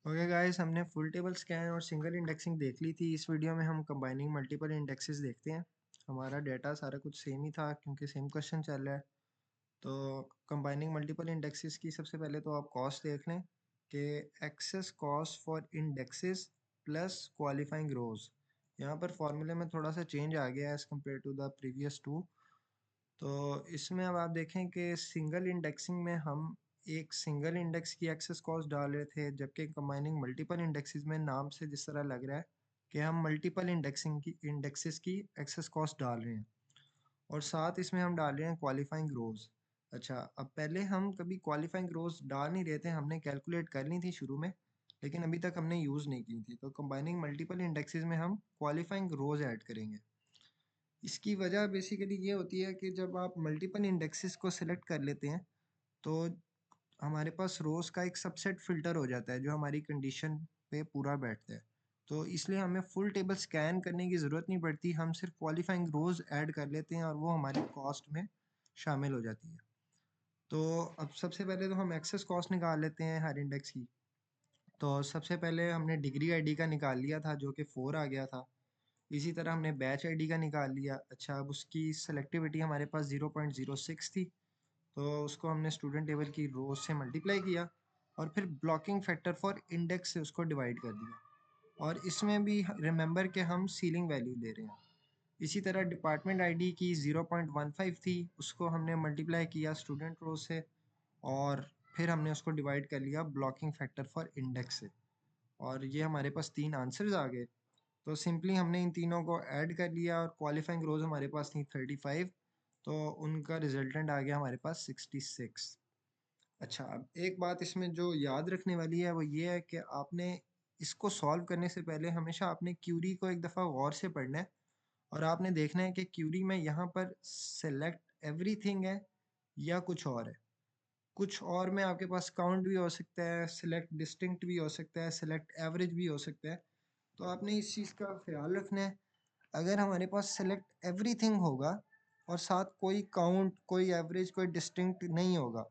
Okay guys, हमने full table scan और single indexing देख ली थी। इस वीडियो में हम कंबाइनिंग मल्टीपल इंडेक्सेस देखते हैं। हमारा डेटा सारा कुछ सेम ही था क्योंकि सेम क्वेश्चन चल रहा है। तो कंबाइनिंग मल्टीपल इंडेक्सेस की सबसे पहले तो आप कॉस्ट देख लें कि access cost for indexes plus qualifying rows. यहाँ पर फॉर्मूले में थोड़ा सा चेंज आ गया है as compare to the previous two. तो इसमें अब आप देखें कि सिंगल इंडेक्सिंग में हम एक सिंगल इंडेक्स की एक्सेस कॉस्ट डाल रहे थे, जबकि कंबाइनिंग मल्टीपल इंडेक्सेस में नाम से जिस तरह लग रहा है कि हम मल्टीपल इंडेक्सिंग की इंडेक्सेस की एक्सेस कॉस्ट डाल रहे हैं और साथ इसमें हम डाल रहे हैं क्वालिफाइंग रोज। अच्छा, अब पहले हम कभी क्वालिफाइंग रोज डाल नहीं रहे थे, हमने कैलकुलेट कर ली थी शुरू में, लेकिन अभी तक हमने यूज़ नहीं की थी। तो कंबाइनिंग मल्टीपल इंडेक्सेस में हम क्वालिफाइंग रोज ऐड करेंगे। इसकी वजह बेसिकली ये होती है कि जब आप मल्टीपल इंडेक्सेस को सिलेक्ट कर लेते हैं तो हमारे पास रोज़ का एक सबसेट फ़िल्टर हो जाता है जो हमारी कंडीशन पे पूरा बैठता है। तो इसलिए हमें फुल टेबल स्कैन करने की ज़रूरत नहीं पड़ती, हम सिर्फ क्वालिफाइंग रोज़ ऐड कर लेते हैं और वो हमारी कॉस्ट में शामिल हो जाती है। तो अब सबसे पहले तो हम एक्सेस कॉस्ट निकाल लेते हैं हर इंडेक्स की। तो सबसे पहले हमने डिग्री आईडी का निकाल लिया था जो कि 4 आ गया था। इसी तरह हमने बैच आईडी का निकाल लिया। अच्छा, अब उसकी सेलेक्टिविटी हमारे पास 0.06 थी, तो उसको हमने स्टूडेंट टेबल की रोज से मल्टीप्लाई किया और फिर ब्लॉकिंग फैक्टर फॉर इंडेक्स से उसको डिवाइड कर दिया। और इसमें भी रिमेंबर कि हम सीलिंग वैल्यू ले रहे हैं। इसी तरह डिपार्टमेंट आईडी की 0.15 थी, उसको हमने मल्टीप्लाई किया स्टूडेंट रोज से और फिर हमने उसको डिवाइड कर लिया ब्लॉकिंग फैक्टर फॉर इंडेक्स से। और ये हमारे पास 3 आंसर्स आ गए। तो सिंपली हमने इन तीनों को ऐड कर लिया और क्वालिफाइंग रोज हमारे पास थी 35, तो उनका रिजल्टेंट आ गया हमारे पास 66। अच्छा, अब एक बात इसमें जो याद रखने वाली है वो ये है कि आपने इसको सॉल्व करने से पहले हमेशा आपने क्यूरी को एक दफ़ा गौर से पढ़ना है और आपने देखना है कि क्यूरी में यहाँ पर सेलेक्ट एवरीथिंग है या कुछ और है। कुछ और में आपके पास काउंट भी हो सकता है, सेलेक्ट डिस्टिंक्ट भी हो सकता है, सेलेक्ट एवरेज भी हो सकता है। तो आपने इस चीज़ का ख्याल रखना है। अगर हमारे पास सेलेक्ट एवरीथिंग होगा और साथ कोई काउंट, कोई एवरेज, कोई डिस्टिंक्ट नहीं होगा,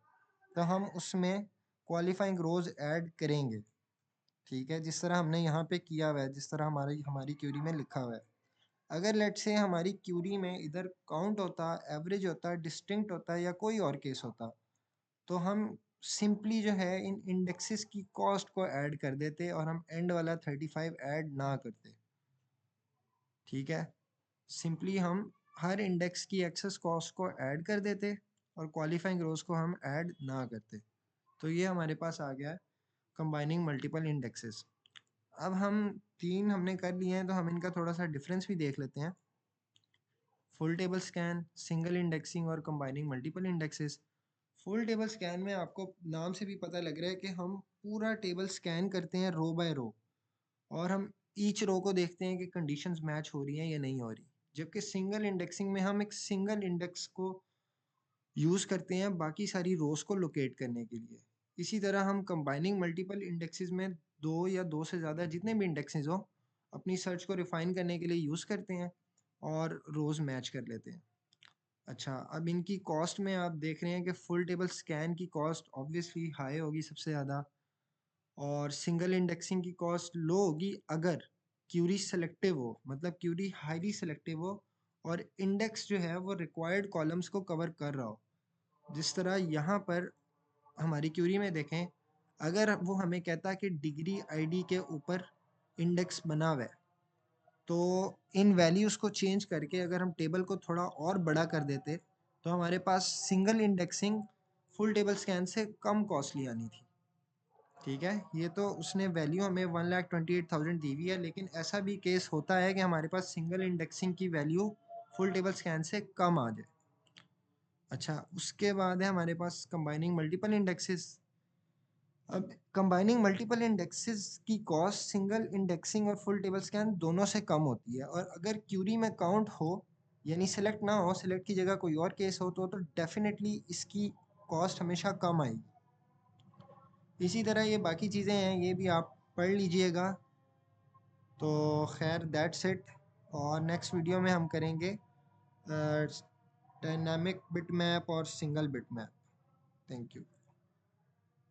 तो हम उसमें क्वालिफाइंग रोज ऐड करेंगे। ठीक है, जिस तरह हमने यहाँ पे किया हुआ है, जिस तरह हमारी हमारी क्यूरी में लिखा हुआ है। अगर लेट से हमारी क्यूरी में इधर काउंट होता, एवरेज होता, डिस्टिंक्ट होता या कोई और केस होता, तो हम सिंपली जो है इन इंडेक्सेस की कॉस्ट को ऐड कर देते और हम एंड वाला 35 ऐड ना करते। ठीक है, सिंपली हम हर इंडेक्स की एक्सेस कॉस्ट को ऐड कर देते और क्वालिफाइंग रोज को हम ऐड ना करते। तो ये हमारे पास आ गया कंबाइनिंग मल्टीपल इंडेक्सेस। अब हम तीन हमने कर लिए हैं तो हम इनका थोड़ा सा डिफरेंस भी देख लेते हैं। Full table scan, single indexing और combining multiple indexes. Full table scan में आपको नाम से भी पता लग रहा है कि हम पूरा टेबल स्कैन करते हैं रो बाय रो और हम ईच रो को देखते हैं कि कंडीशंस मैच हो रही हैं या नहीं हो रही। जबकि सिंगल इंडेक्सिंग में हम एक सिंगल इंडेक्स को यूज़ करते हैं बाकी सारी रोज को लोकेट करने के लिए। इसी तरह हम कंबाइनिंग मल्टीपल इंडेक्सेस में दो या दो से ज़्यादा जितने भी इंडेक्सेस हो अपनी सर्च को रिफाइन करने के लिए यूज़ करते हैं और रोज़ मैच कर लेते हैं। अच्छा, अब इनकी कॉस्ट में आप देख रहे हैं कि फुल टेबल स्कैन की कॉस्ट ऑब्वियसली हाई होगी सबसे ज़्यादा और सिंगल इंडेक्सिंग की कॉस्ट लो होगी अगर क्यूरी सेलेक्टिव हो, मतलब क्यूरी हाईली सेलेक्टिव हो और इंडेक्स जो है वो रिक्वायर्ड कॉलम्स को कवर कर रहा हो। जिस तरह यहाँ पर हमारी क्यूरी में देखें, अगर वो हमें कहता है कि डिग्री आईडी के ऊपर इंडेक्स बना हुआ है, तो इन वैल्यूज़ को चेंज करके अगर हम टेबल को थोड़ा और बड़ा कर देते, तो हमारे पास single indexing full table scan से कम कॉस्टली आनी थी। ठीक है, ये तो उसने वैल्यू हमें 1,28,000 दी हुई है, लेकिन ऐसा भी केस होता है कि हमारे पास सिंगल इंडेक्सिंग की वैल्यू फुल टेबल स्कैन से कम आ जाए। अच्छा, उसके बाद है हमारे पास कंबाइनिंग मल्टीपल इंडेक्सेस। अब कंबाइनिंग मल्टीपल इंडेक्सेस की कॉस्ट सिंगल इंडेक्सिंग और फुल टेबल स्कैन दोनों से कम होती है और अगर क्यूरी में काउंट हो यानी सेलेक्ट ना हो, सेलेक्ट की जगह कोई और केस हो तो डेफिनेटली इसकी कॉस्ट हमेशा कम आएगी। इसी तरह ये बाकी चीज़ें हैं, ये भी आप पढ़ लीजिएगा। तो खैर दैट्स इट, और नेक्स्ट वीडियो में हम करेंगे डायनामिक बिटमैप और सिंगल बिटमैप। Thank you.